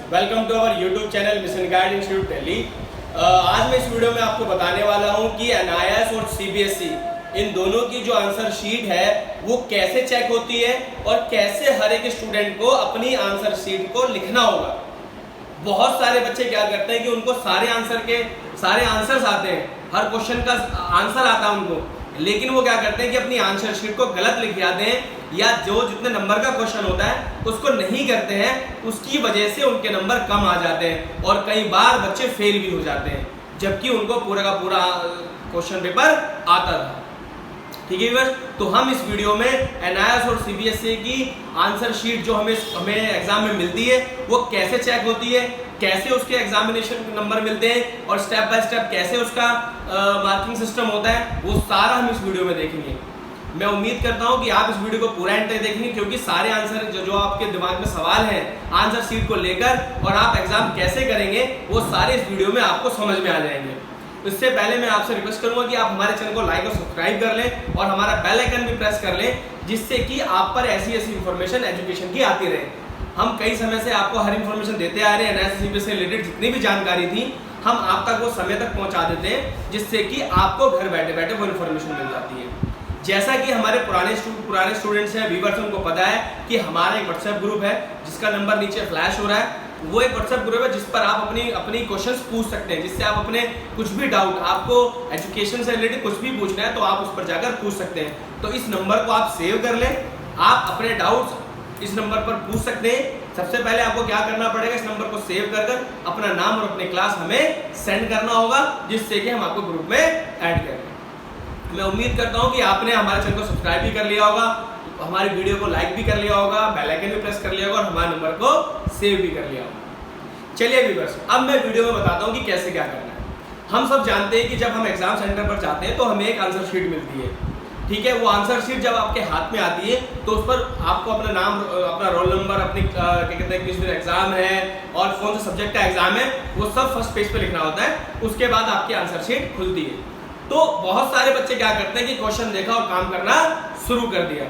Welcome to our YouTube channel mission guide institute Delhi. आज मैं इस वीडियो में आपको बताने वाला हूं कि एनआईएस और सीबीएसई इन दोनों की जो आंसर शीट है वो कैसे चेक होती है और कैसे हर एक स्टूडेंट को अपनी आंसर शीट को लिखना होगा। बहुत सारे बच्चे क्या करते हैं कि उनको सारे आंसर्स आते हैं, हर क्वेश्चन का आंसर आता है उनको, लेकिन वो क्या करते हैं कि अपनी आंसर शीट को गलत लिख जाते हैं या जो जितने नंबर का क्वेश्चन होता है उसको नहीं करते हैं, उसकी वजह से उनके नंबर कम आ जाते हैं और कई बार बच्चे फेल भी हो जाते हैं जबकि उनको पूरा का पूरा क्वेश्चन पेपर आता था। ठीक है बस, तो हम इस वीडियो में एनआईएस और सीबीएसई की आंसर शीट जो हमें एग्जाम में मिलती है वो कैसे चेक होती है, कैसे उसके एग्जामिनेशन नंबर मिलते हैं और स्टेप बाय स्टेप कैसे उसका मार्किंग सिस्टम होता है, वो सारा हम इस वीडियो में देखेंगे। मैं उम्मीद करता हूं कि आप इस वीडियो को पूरा एंड तक देखेंगे क्योंकि सारे आंसर जो आपके दिमाग में सवाल हैं आंसर शीट को लेकर और आप एग्जाम कैसे करेंगे वो सारे इस वीडियो में आपको समझ में आ जाएंगे। इससे पहले मैं आपसे रिक्वेस्ट करूंगा कि आप हमारे चैनल को लाइक और सब्सक्राइब कर लें और हमारा बेल आइकन भी प्रेस कर लें जिससे कि आप पर ऐसी इंफॉर्मेशन एजुकेशन की आती रहे। हम कई समय से आपको हर इंफॉर्मेशन देते आ रहे हैं, एनआईएस से रिलेटेड जितनी भी जानकारी थी हम आप तक वो समय तक पहुंचा देते हैं जिससे कि आपको घर बैठे बैठे वो इन्फॉर्मेशन मिल जाती है। जैसा कि हमारे पुराने स्टूडेंट्स हैं, व्यूअर्स, उनको पता है कि हमारा एक व्हाट्सएप ग्रुप है जिसका नंबर नीचे फ्लैश हो रहा है। वो एक व्हाट्सएप ग्रुप है जिस पर आप अपनी क्वेश्चंस पूछ सकते हैं, जिससे आप अपने कुछ भी डाउट, आपको एजुकेशन से रिलेटेड कुछ भी पूछना है तो आप उस पर जाकर पूछ सकते हैं। तो इस नंबर को आप सेव कर लें, आप अपने डाउट्स इस नंबर पर पूछ सकते हैं। सबसे पहले आपको क्या करना पड़ेगा, इस नंबर को सेव कर अपना नाम और अपनी क्लास हमें सेंड करना होगा जिससे कि हम आपको ग्रुप में ऐड करें। मैं उम्मीद करता हूं कि आपने हमारे चैनल को सब्सक्राइब भी कर लिया होगा, हमारी वीडियो को लाइक भी कर लिया होगा, बेल आइकन भी प्रेस कर लिया होगा और हमारे नंबर को सेव भी कर लिया होगा। चलिए व्यूअर्स, अब मैं वीडियो में बताता हूं कि कैसे क्या करना है। हम सब जानते हैं कि जब हम एग्जाम सेंटर पर जाते हैं तो हमें एक आंसर शीट मिलती है। ठीक है, वो आंसर शीट जब आपके हाथ में आती है तो उस पर आपको अपना नाम, अपना रोल नंबर, अपनी क्या कहते हैं किस दिन एग्जाम है और कौन सा सब्जेक्ट का एग्जाम है वो सब फर्स्ट पेज पे लिखना होता है। उसके बाद आपकी आंसर शीट खुलती है। तो बहुत सारे बच्चे क्या करते हैं कि क्वेश्चन देखा और काम करना शुरू कर दिया।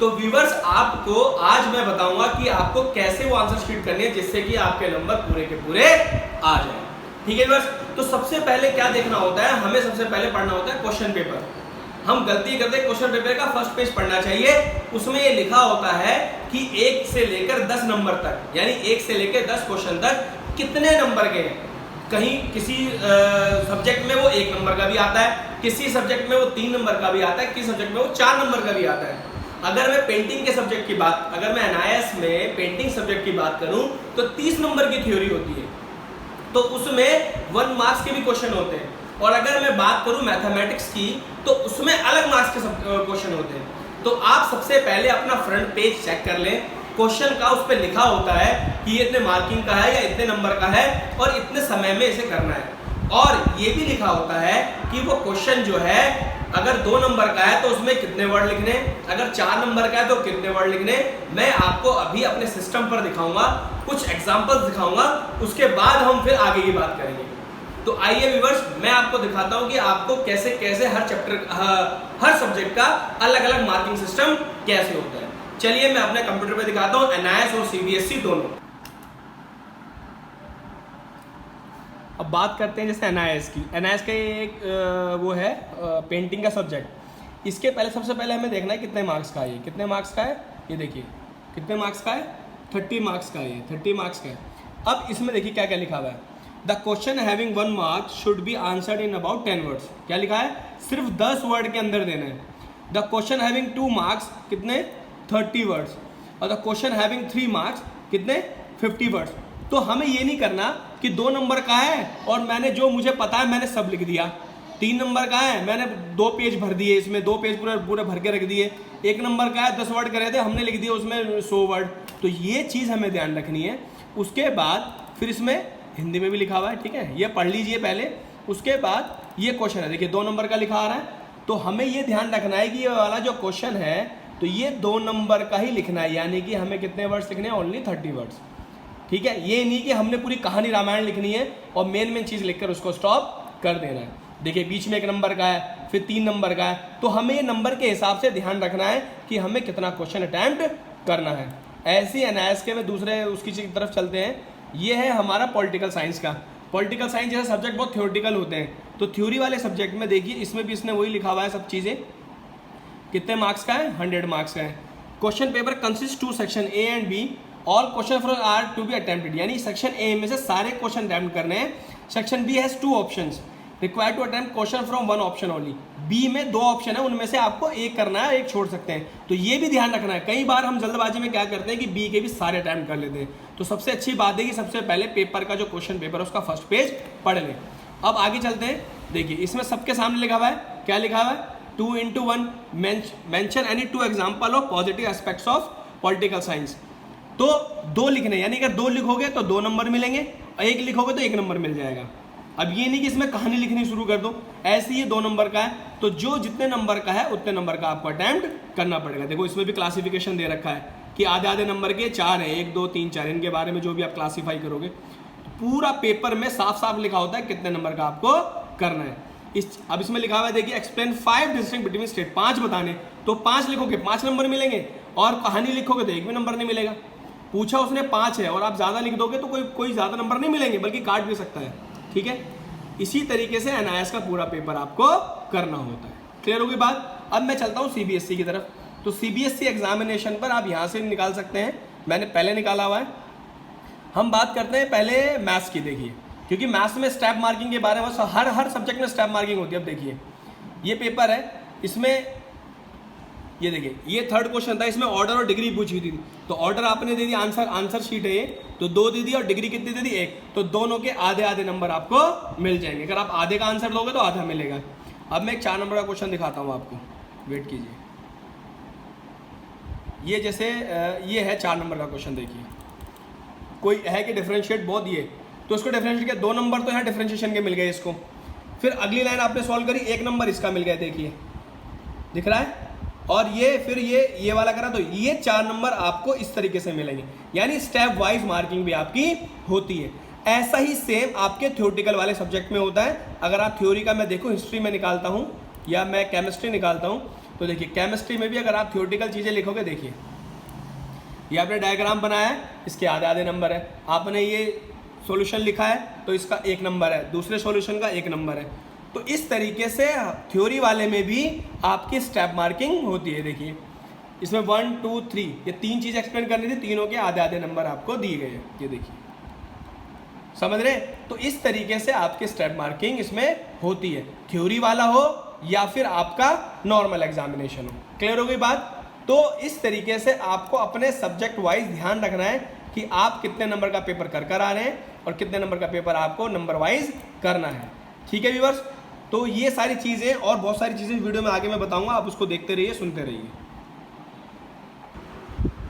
तो व्यूअर्स, आपको आज मैं बताऊंगा कि आपको कैसे वो आंसर शीट करनी है जिससे कि आपके नंबर पूरे के पूरे आ जाए। ठीक है व्यूअर्स, तो सबसे पहले क्या देखना होता है, हमें सबसे पहले पढ़ना होता है क्वेश्चन पेपर। हम गलती करते हैं, क्वेश्चन पेपर का फर्स्ट पेज पढ़ना चाहिए। उसमें ये लिखा होता है कि 1 से लेकर 10 नंबर तक, यानी 1 से लेकर 10 क्वेश्चन तक कितने नंबर के हैं। कहीं किसी सब्जेक्ट में वो 1 नंबर का भी आता है, किसी सब्जेक्ट में वो 3 नंबर का भी आता है, किसी सब्जेक्ट में वो 4 नंबर का भी आता है। अगर मैं पेंटिंग के सब्जेक्ट की बात, अगर मैं एनआईएस में पेंटिंग सब्जेक्ट की बात करूं तो 30 नंबर की थ्योरी होती है, तो उसमें 1 मार्क्स के भी क्वेश्चन होते हैं। और अगर मैं बात करूं मैथमेटिक्स की तो उसमें अलग मार्क्स के क्वेश्चन होते हैं। तो आप सबसे पहले अपना फ्रंट पेज चेक कर लें, क्वेश्चन का उस पर लिखा होता है कि ये इतने मार्किंग का है या इतने नंबर का है और इतने समय में इसे करना है। और ये भी लिखा होता है कि वो क्वेश्चन जो है अगर 2 नंबर का है तो उसमें कितने वर्ड लिखने, अगर 4 नंबर का है तो कितने वर्ड लिखने। मैं आपको अभी अपने सिस्टम पर दिखाऊंगा, कुछ एग्जांपल्स दिखाऊंगा, उसके बाद हम फिर आगे की बात करेंगे। तो आइए व्यूअर्स, मैं आपको दिखाता हूं कि आपको कैसे कैसे हर चैप्टर, हर सब्जेक्ट का अलग अलग मार्किंग सिस्टम कैसे होता है। चलिए मैं अपने कंप्यूटर पे दिखाता हूं, एनआईएस और सीबीएसई दोनों। अब बात करते हैं जैसे एनआईएस की। एनआईएस का एक वो है पेंटिंग का सब्जेक्ट। इसके पहले सबसे पहले हमें देखना है कितने मार्क्स का है, कितने मार्क्स का है, ये देखिए कितने मार्क्स का है, 30 मार्क्स का है, 30 मार्क्स का है। अब इसमें देखिए क्या क्या लिखा हुआ है, the question having 1 mark should be answered in about 10 words. क्या लिखा है, सिर्फ 10 वर्ड के अंदर देना है। द क्वेश्चन हैविंग 2 मार्क्स कितने, 30 वर्ड्स। और द क्वेश्चन हैविंग 3 मार्क्स कितने, 50 वर्ड्स। तो हमें ये नहीं करना कि 2 नंबर का है और मैंने जो मुझे पता है मैंने सब लिख दिया, 3 नंबर का है मैंने 2 पेज भर दिए, इसमें 2 पेज पूरे भर के रख दिए, 1 नंबर का है 10 वर्ड करे थे हमने लिख दिए उसमें 100 वर्ड। तो ये चीज़ हमें ध्यान रखनी है। उसके बाद फिर इसमें हिंदी में भी लिखा हुआ है, ठीक है, ये पढ़ लीजिए पहले। उसके बाद ये क्वेश्चन है, देखिए 2 नंबर का लिखा आ रहा है, तो हमें ये ध्यान रखना है कि ये वाला जो क्वेश्चन है तो ये 2 नंबर का ही लिखना है, यानी कि हमें कितने वर्ड्स लिखने हैं, ओनली 30 वर्ड्स। ठीक है, ये नहीं कि हमने पूरी कहानी रामायण लिखनी है और मेन चीज़ लिखकर उसको स्टॉप कर देना है। देखिए बीच में 1 नंबर का है, फिर 3 नंबर का है, तो हमें ये नंबर के हिसाब से ध्यान रखना है कि हमें कितना क्वेश्चन अटैम्प्ट करना है। ऐसे एनआईएस के में दूसरे उसकी तरफ चलते हैं। ये है हमारा पॉलिटिकल साइंस का। पॉलिटिकल साइंस जैसे सब्जेक्ट बहुत थ्योरेटिकल होते हैं, तो थ्योरी वाले सब्जेक्ट में देखिए इसमें भी इसने वही लिखा हुआ है सब चीज़ें। कितने मार्क्स का है? 100 मार्क्स का है। Question paper consist two section A and B, all question from are to be attempted, यानी सेक्शन ए में से सारे क्वेश्चन अटेम्प्ट करने हैं। Section B has 2 options, required to attempt question from 1 option only. B में 2 option है, उनमें से आपको एक करना है, एक छोड़ सकते हैं। तो ये भी ध्यान रखना है। कई बार हम जल्दबाजी में क्या करते हैं कि बी के भी सारे अटेम्प्ट कर लेते हैं। तो सबसे अच्छी बात है कि सबसे पहले पेपर का जो क्वेश्चन पेपर है उसका फर्स्ट पेज पढ़ लें। अब आगे चलते हैं। देखिए इसमें सबके सामने लिखा हुआ है, क्या लिखा हुआ है? 2:1 mention any 2 example of positive aspects of political science. तो 2 लिखने, यानी अगर 2 लिखोगे तो 2 नंबर मिलेंगे, और 1 लिखोगे तो 1 नंबर मिल जाएगा। अब ये नहीं कि इसमें कहानी लिखनी शुरू कर दो, ऐसे ही 2 नंबर का है, तो जो जितने नंबर का है उतने नंबर का आपको अटेम्प्ट करना पड़ेगा। देखो इसमें भी क्लासिफिकेशन दे रखा है कि आधे आधे नंबर के 4 हैं, 1 2 3 4, इनके बारे में जो भी आप क्लासीफाई करोगे तो पूरा पेपर में साफ साफ लिखा होता है कितने नंबर का आपको करना है। अब इसमें लिखा हुआ है, देखिए एक्सप्लेन 5 डिस्टिंक्ट बिटवीन स्टेट, 5 बताने, तो 5 लिखोगे 5 नंबर मिलेंगे, और कहानी लिखोगे तो 1 भी नंबर नहीं मिलेगा। पूछा उसने 5 है और आप ज़्यादा लिख दोगे तो कोई ज़्यादा नंबर नहीं मिलेंगे, बल्कि काट भी सकता है। ठीक है, इसी तरीके से एनआईएस का पूरा पेपर आपको करना होता है। क्लियर होगी बात? अब मैं चलता हूँ सीबीएसई की तरफ। तो सीबीएसई एग्जामिनेशन पर आप यहाँ से निकाल सकते हैं, मैंने पहले निकाला हुआ है। हम बात करते हैं पहले मैथ्स की। देखिए क्योंकि मैथ्स में स्टेप मार्किंग के बारे में हर सब्जेक्ट में स्टेप मार्किंग होती है। अब देखिए ये पेपर है, इसमें ये देखिए ये 3rd क्वेश्चन था, इसमें ऑर्डर और डिग्री पूछी थी। तो ऑर्डर आपने दे दिया, आंसर शीट है ये, तो 2 दे दी, और डिग्री कितनी दे दी? 1। तो दोनों के आधे आधे नंबर आपको मिल जाएंगे। अगर आप आधे का आंसर दोगे तो आधा मिलेगा। अब मैं एक 4 नंबर का क्वेश्चन दिखाता हूँ आपको, वेट कीजिए। ये जैसे ये है 4 नंबर का क्वेश्चन। देखिए कोई है कि डिफरेंशिएट बोथ, ये तो इसको डिफरेंशिएट किया, 2 नंबर तो यहाँ डिफरेंशिएशन के मिल गए इसको। फिर अगली लाइन आपने सॉल्व करी, 1 नंबर इसका मिल गया, देखिए दिख रहा है। और ये फिर ये वाला करा, तो ये 4 नंबर आपको इस तरीके से मिलेंगे, यानी स्टेप वाइज मार्किंग भी आपकी होती है। ऐसा ही सेम आपके थ्योरेटिकल वाले सब्जेक्ट में होता है। अगर आप थ्योरी का मैं देखो हिस्ट्री में निकालता हूँ या मैं केमिस्ट्री निकालता हूँ, तो देखिए केमिस्ट्री में भी अगर आप थ्योरेटिकल चीज़ें लिखोगे, देखिए ये आपने डायग्राम बनाया है, इसके आधे आधे नंबर है। आपने ये सॉल्यूशन लिखा है तो इसका 1 नंबर है, दूसरे सॉल्यूशन का 1 नंबर है। तो इस तरीके से थ्योरी वाले में भी आपकी स्टेप मार्किंग होती है। देखिए इसमें 1 2 3 ये 3 चीज़ एक्सप्लेन करनी थी, तीनों के आधे आधे नंबर आपको दिए गए हैं। ये देखिए, समझ रहे? तो इस तरीके से आपकी स्टेप मार्किंग इसमें होती है, थ्योरी वाला हो या फिर आपका नॉर्मल एग्जामिनेशन हो। क्लियर हो गई बात? तो इस तरीके से आपको अपने सब्जेक्ट वाइज ध्यान रखना है कि आप कितने नंबर का पेपर कर आ रहे हैं और कितने नंबर का पेपर आपको नंबर वाइज करना है। ठीक है व्यूअर्स, तो ये सारी चीज़ें और बहुत सारी चीज़ें वीडियो में आगे मैं बताऊंगा, आप उसको देखते रहिए, सुनते रहिए।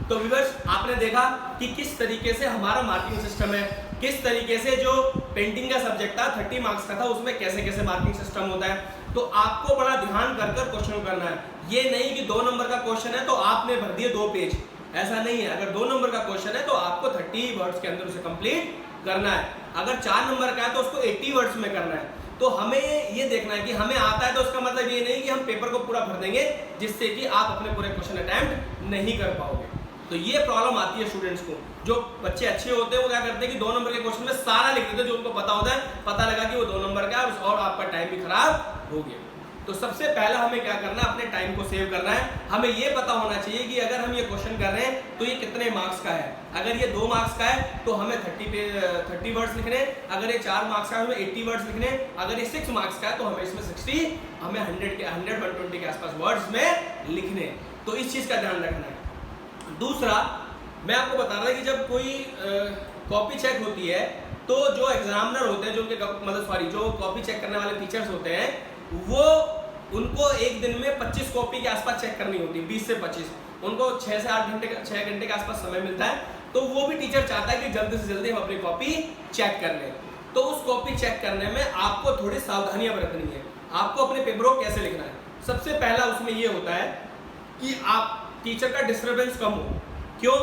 तो व्यूअर्स आपने देखा कि किस तरीके से हमारा मार्किंग सिस्टम है, किस तरीके से जो पेंटिंग का सब्जेक्ट था 30 मार्क्स का था, उसमें कैसे कैसे मार्किंग सिस्टम होता है। तो आपको बड़ा ध्यान कर क्वेश्चन करना है। ये नहीं कि 2 नंबर का क्वेश्चन है तो आपने भर दिए 2 पेज, ऐसा नहीं है। अगर 2 नंबर का क्वेश्चन है तो आपको 30 वर्ड्स के अंदर उसे कंप्लीट करना है। अगर 4 नंबर का है तो उसको 80 वर्ड्स में करना है। तो हमें ये देखना है कि हमें आता है, तो उसका मतलब ये नहीं कि हम पेपर को पूरा भर देंगे जिससे कि आप अपने पूरे क्वेश्चन अटेम्प्ट नहीं कर पाओगे। तो ये प्रॉब्लम आती है स्टूडेंट्स को। जो बच्चे अच्छे होते हैं वो क्या करते हैं कि 2 नंबर के क्वेश्चन में सारा लिख देते हैं जो उनको पता होता है, पता लगा कि वो 2 नंबर का है और आपका टाइम भी खराब हो गया। तो सबसे पहला हमें क्या करना है, अपने टाइम को सेव करना है। हमें ये पता होना चाहिए कि अगर हम ये क्वेश्चन कर रहे हैं तो ये कितने मार्क्स का है। अगर ये 2 मार्क्स का है तो हमें 30 वर्ड्स लिखने, अगर ये 4 मार्क्स का है हमें 80 वर्ड्स लिखने, अगर ये 6 मार्क्स का है तो हमें इसमें 60, हमें 100 120 के आसपास वर्ड्स में लिखने। तो इस चीज़ का ध्यान रखना है। दूसरा मैं आपको बता रहा था कि जब कोई कॉपी चेक होती है तो जो एग्जामिनर होते हैं, जो उनके जो कॉपी चेक करने वाले टीचर्स होते हैं, वो उनको एक दिन में 25 कॉपी के आसपास चेक करनी होती है, 20 से 25। उनको 6 से 8 घंटे 6 घंटे के आसपास समय मिलता है। तो वो भी टीचर चाहता है कि जल्दी से जल्दी हम अपनी कॉपी चेक कर लें। तो उस कॉपी चेक करने में आपको थोड़ी सावधानियां बरतनी है। आपको अपने पेपरों को कैसे लिखना है, सबसे पहला उसमें ये होता है कि आप टीचर का डिस्टर्बेंस कम हो। क्यों?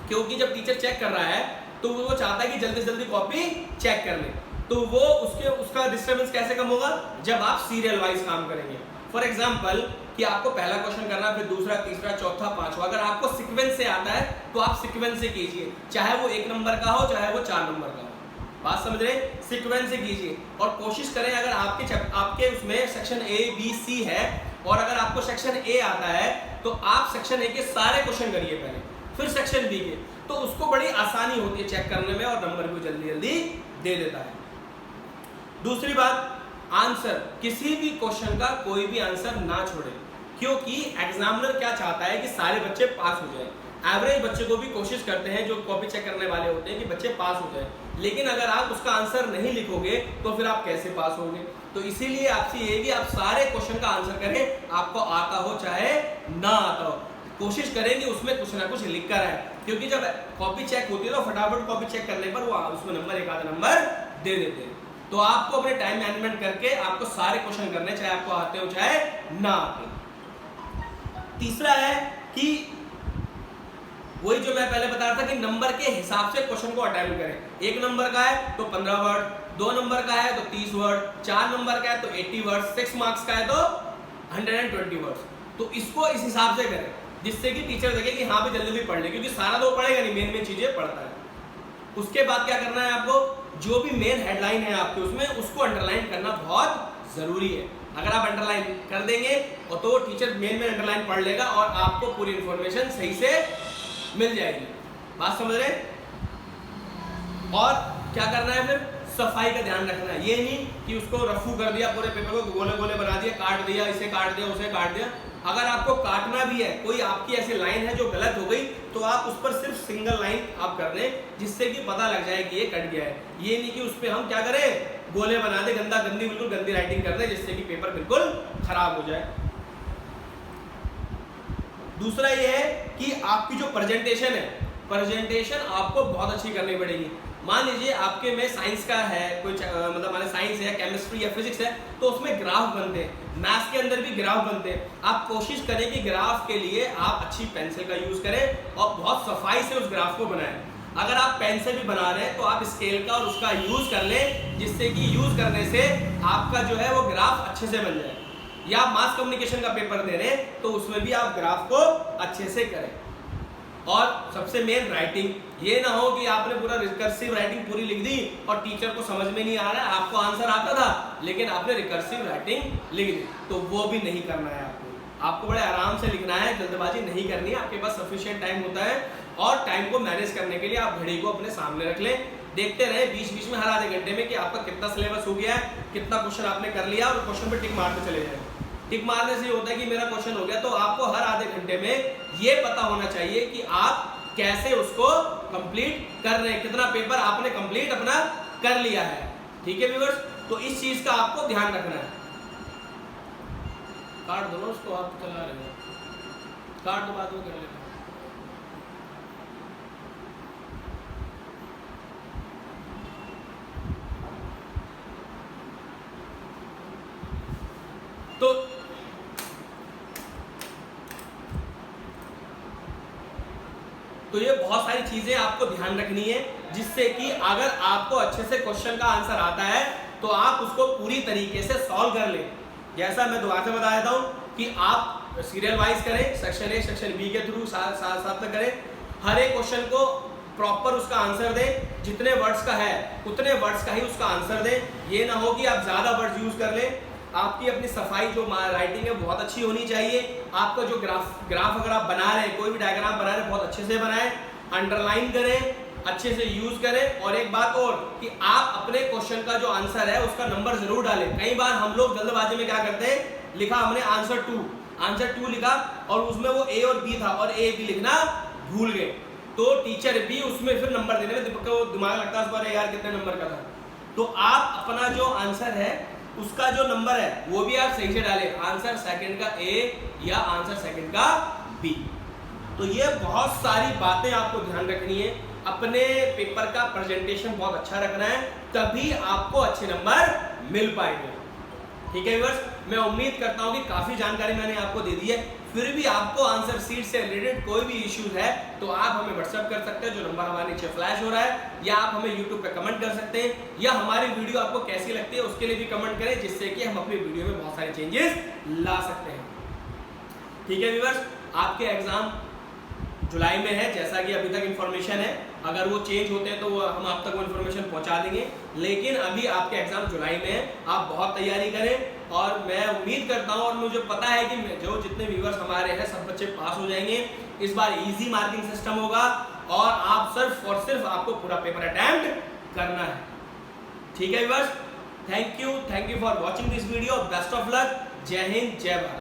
क्योंकि जब टीचर चेक कर रहा है तो वो चाहता है कि जल्दी से जल्दी कॉपी चेक कर ले। तो वो उसका डिस्टर्बेंस कैसे कम होगा, जब आप सीरियल वाइज काम करेंगे। फॉर एग्जाम्पल कि आपको पहला क्वेश्चन करना, फिर दूसरा, तीसरा, चौथा, पांचवा। अगर आपको सीक्वेंस से आता है तो आप सीक्वेंस से कीजिए, चाहे वो 1 नंबर का हो चाहे वो 4 नंबर का हो। बात समझ रहे? सीक्वेंस से कीजिए और कोशिश करें, अगर आपके उसमें सेक्शन ए बी सी है और अगर आपको सेक्शन ए आता है तो आप सेक्शन ए के सारे क्वेश्चन करिए पहले, फिर सेक्शन बी के, तो उसको बड़ी आसानी होती है चेक करने में और नंबर भी जल्दी जल्दी दे देता है। दूसरी बात, आंसर, किसी भी क्वेश्चन का कोई भी आंसर ना छोड़े, क्योंकि एग्जामिनर क्या चाहता है कि सारे बच्चे पास हो जाए। एवरेज बच्चे को भी कोशिश करते हैं, जो कॉपी चेक करने वाले होते हैं, कि बच्चे पास हो जाए, लेकिन अगर आप उसका आंसर नहीं लिखोगे तो फिर आप कैसे पास होगे। तो इसीलिए आपसे ये है कि आप सारे क्वेश्चन का आंसर करें, आपको आता हो चाहे ना आता हो, कोशिश करें कि उसमें कुछ ना कुछ लिख कर आए, क्योंकि जब कॉपी चेक होती है तो फटाफट कॉपी चेक करने पर वो उसमें नंबर, एक आधा नंबर दे देते हैं। तो आपको अपने टाइम मैनेजमेंट करके आपको सारे क्वेश्चन करने, चाहे आपको आते हो चाहे ना आते हो। तीसरा है कि वही जो मैं पहले बता रहा था कि नंबर के हिसाब से क्वेश्चन को अटेम्प्ट करें। 1 नंबर का है तो 15 वर्ड, 2 नंबर का है तो 30 वर्ड, 4 नंबर का है तो 80 वर्ड, 6 मार्क्स का है तो 120 वर्ड्स। तो इसको इस हिसाब से करें जिससे कि टीचर देखे कि हाँ भी जल्दी भी पढ़ ले, क्योंकि सारा तो पढ़ेगा नहीं, मेन चीजें पढ़ता है। उसके बाद क्या करना है आपको, जो भी मेन हेडलाइन है आपके उसमें, उसको अंडरलाइन करना बहुत जरूरी है। अगर आप अंडरलाइन कर देंगे और तो टीचर मेन अंडरलाइन पढ़ लेगा और आपको पूरी इंफॉर्मेशन सही से मिल जाएगी। बात समझ रहे? और क्या करना है फिर, सफाई का ध्यान रखना है। ये नहीं कि उसको रफू कर दिया, पूरे पेपर को गोले गोले बना दिया, काट दिया, इसे काट दिया, उसे काट दिया। अगर आपको काटना भी है, कोई आपकी ऐसी लाइन है जो गलत हो गई, तो आप उस पर सिर्फ सिंगल लाइन आप कर दें, जिससे कि पता लग जाए कि ये कट गया है। ये नहीं कि उस पर हम क्या करें, गोले बना दे, गंदी बिल्कुल गंदी राइटिंग कर दे, जिससे कि पेपर बिल्कुल खराब हो जाए। दूसरा ये है कि आपकी जो प्रेजेंटेशन है, प्रेजेंटेशन आपको बहुत अच्छी करनी पड़ेगी। मान लीजिए आपके में साइंस का है, कोई मतलब माने साइंस है, केमिस्ट्री या फिजिक्स है, तो उसमें ग्राफ बनते हैं, मैथ्स के अंदर भी ग्राफ बनते हैं। आप कोशिश करें कि ग्राफ के लिए आप अच्छी पेंसिल का यूज करें और बहुत सफाई से उस ग्राफ को बनाएं। अगर आप पेन से भी बना रहे हैं तो आप स्केल का और उसका यूज कर लें, जिससे कि यूज करने से आपका जो है वो ग्राफ अच्छे से बन जाए। या आप मास कम्युनिकेशन का पेपर दे रहे हैं तो उसमें भी आप ग्राफ को अच्छे से करें। और सबसे मेन राइटिंग, ये ना हो कि आपने पूरा रिकर्सिव राइटिंग पूरी लिख दी और टीचर को समझ में नहीं आ रहा है, आपको आंसर आता था लेकिन आपने रिकर्सिव राइटिंग लिख दी, तो वो भी नहीं करना है। आपको बड़े आराम से लिखना है, जल्दबाजी नहीं करनी है। आपके पास सफिशिएंट टाइम होता है और टाइम को मैनेज करने के लिए आप घड़ी को अपने सामने रख लें, देखते रहे बीच बीच में हर आधे घंटे में कि आपका कितना सिलेबस हो गया है, कितना क्वेश्चन आपने कर लिया, और क्वेश्चन पे टिक मारते चले जाए। टिक मारने से ये होता है कि मेरा क्वेश्चन हो गया, तो आपको हर आधे घंटे में ये पता होना चाहिए कि आप कैसे उसको कंप्लीट कर रहे हैं, कितना पेपर आपने कंप्लीट अपना कर लिया है। ठीक है व्यूअर्स, तो इस चीज का आपको ध्यान रखना है। काट दो ना उसको, आप चला रहे हो, काट दो, बाद में कर लेना। तो ये बहुत सारी चीजें आपको ध्यान रखनी है, जिससे कि अगर आपको अच्छे से क्वेश्चन का आंसर आता है तो आप उसको पूरी तरीके से सॉल्व कर लें। जैसा मैं दोबारा से बता देता हूँ कि आप सीरियल वाइज करें, सेक्शन ए सेक्शन बी के थ्रू साथ में करें, हर एक क्वेश्चन को प्रॉपर उसका आंसर दें, जितने वर्ड्स का है उतने वर्ड्स का ही उसका आंसर दें। ये ना हो कि आप ज़्यादा वर्ड्स यूज़ कर लें। आपकी अपनी सफाई जो राइटिंग है बहुत अच्छी होनी चाहिए। आपका जो ग्राफ अगर आप बना रहे हैं, कोई भी डायग्राम बना रहे हैं, बहुत अच्छे से बनाएं, अंडरलाइन करें, अच्छे से यूज करें। और एक बात और कि आप अपने क्वेश्चन का जो आंसर है उसका नंबर जरूर डालें। कई बार हम लोग जल्दबाजी में क्या करते हैं, लिखा हमने आंसर 2 लिखा और उसमें वो ए और बी था और ए बी लिखना भूल गए, तो टीचर भी उसमें फिर नंबर देने में दिमाग लगता है यार कितने नंबर का था। तो आप अपना जो आंसर है उसका जो नंबर है वो भी आप सही से डालें, आंसर सेकंड का ए या आंसर सेकंड का बी। तो ये बहुत सारी बातें आपको ध्यान रखनी है। अपने पेपर का प्रेजेंटेशन बहुत अच्छा रखना है, तभी आपको अच्छे नंबर मिल पाएंगे। ठीक है व्यूअर्स, मैं उम्मीद करता हूं कि काफी जानकारी मैंने आपको दे दी है। फिर भी आपको आंसर शीट से रिलेटेड कोई भी इश्यूज है तो आप हमें व्हाट्सएप कर सकते हैं, जो नंबर हमारे नीचे फ्लैश हो रहा है, या आप हमें यूट्यूब पे कमेंट कर सकते हैं, या हमारी वीडियो आपको कैसी लगती है उसके लिए भी कमेंट करें, जिससे कि हम अपनी वीडियो में बहुत सारे चेंजेस ला सकते हैं। ठीक है व्यूअर्स, आपके एग्जाम जुलाई में है जैसा कि अभी तक इन्फॉर्मेशन है। अगर वो चेंज होते हैं तो हम आप तक वो इन्फॉर्मेशन पहुंचा देंगे, लेकिन अभी आपके एग्जाम जुलाई में है। आप बहुत तैयारी करें और मैं उम्मीद करता हूं और मुझे पता है कि जो जितने व्यूअर्स हमारे हैं सब बच्चे पास हो जाएंगे। इस बार इजी मार्किंग सिस्टम होगा और आप सिर्फ और सिर्फ आपको पूरा पेपर अटेम्प्ट करना है। ठीक है viewers, thank you for watching this video. Best of luck. जय हिंद, जय भारत।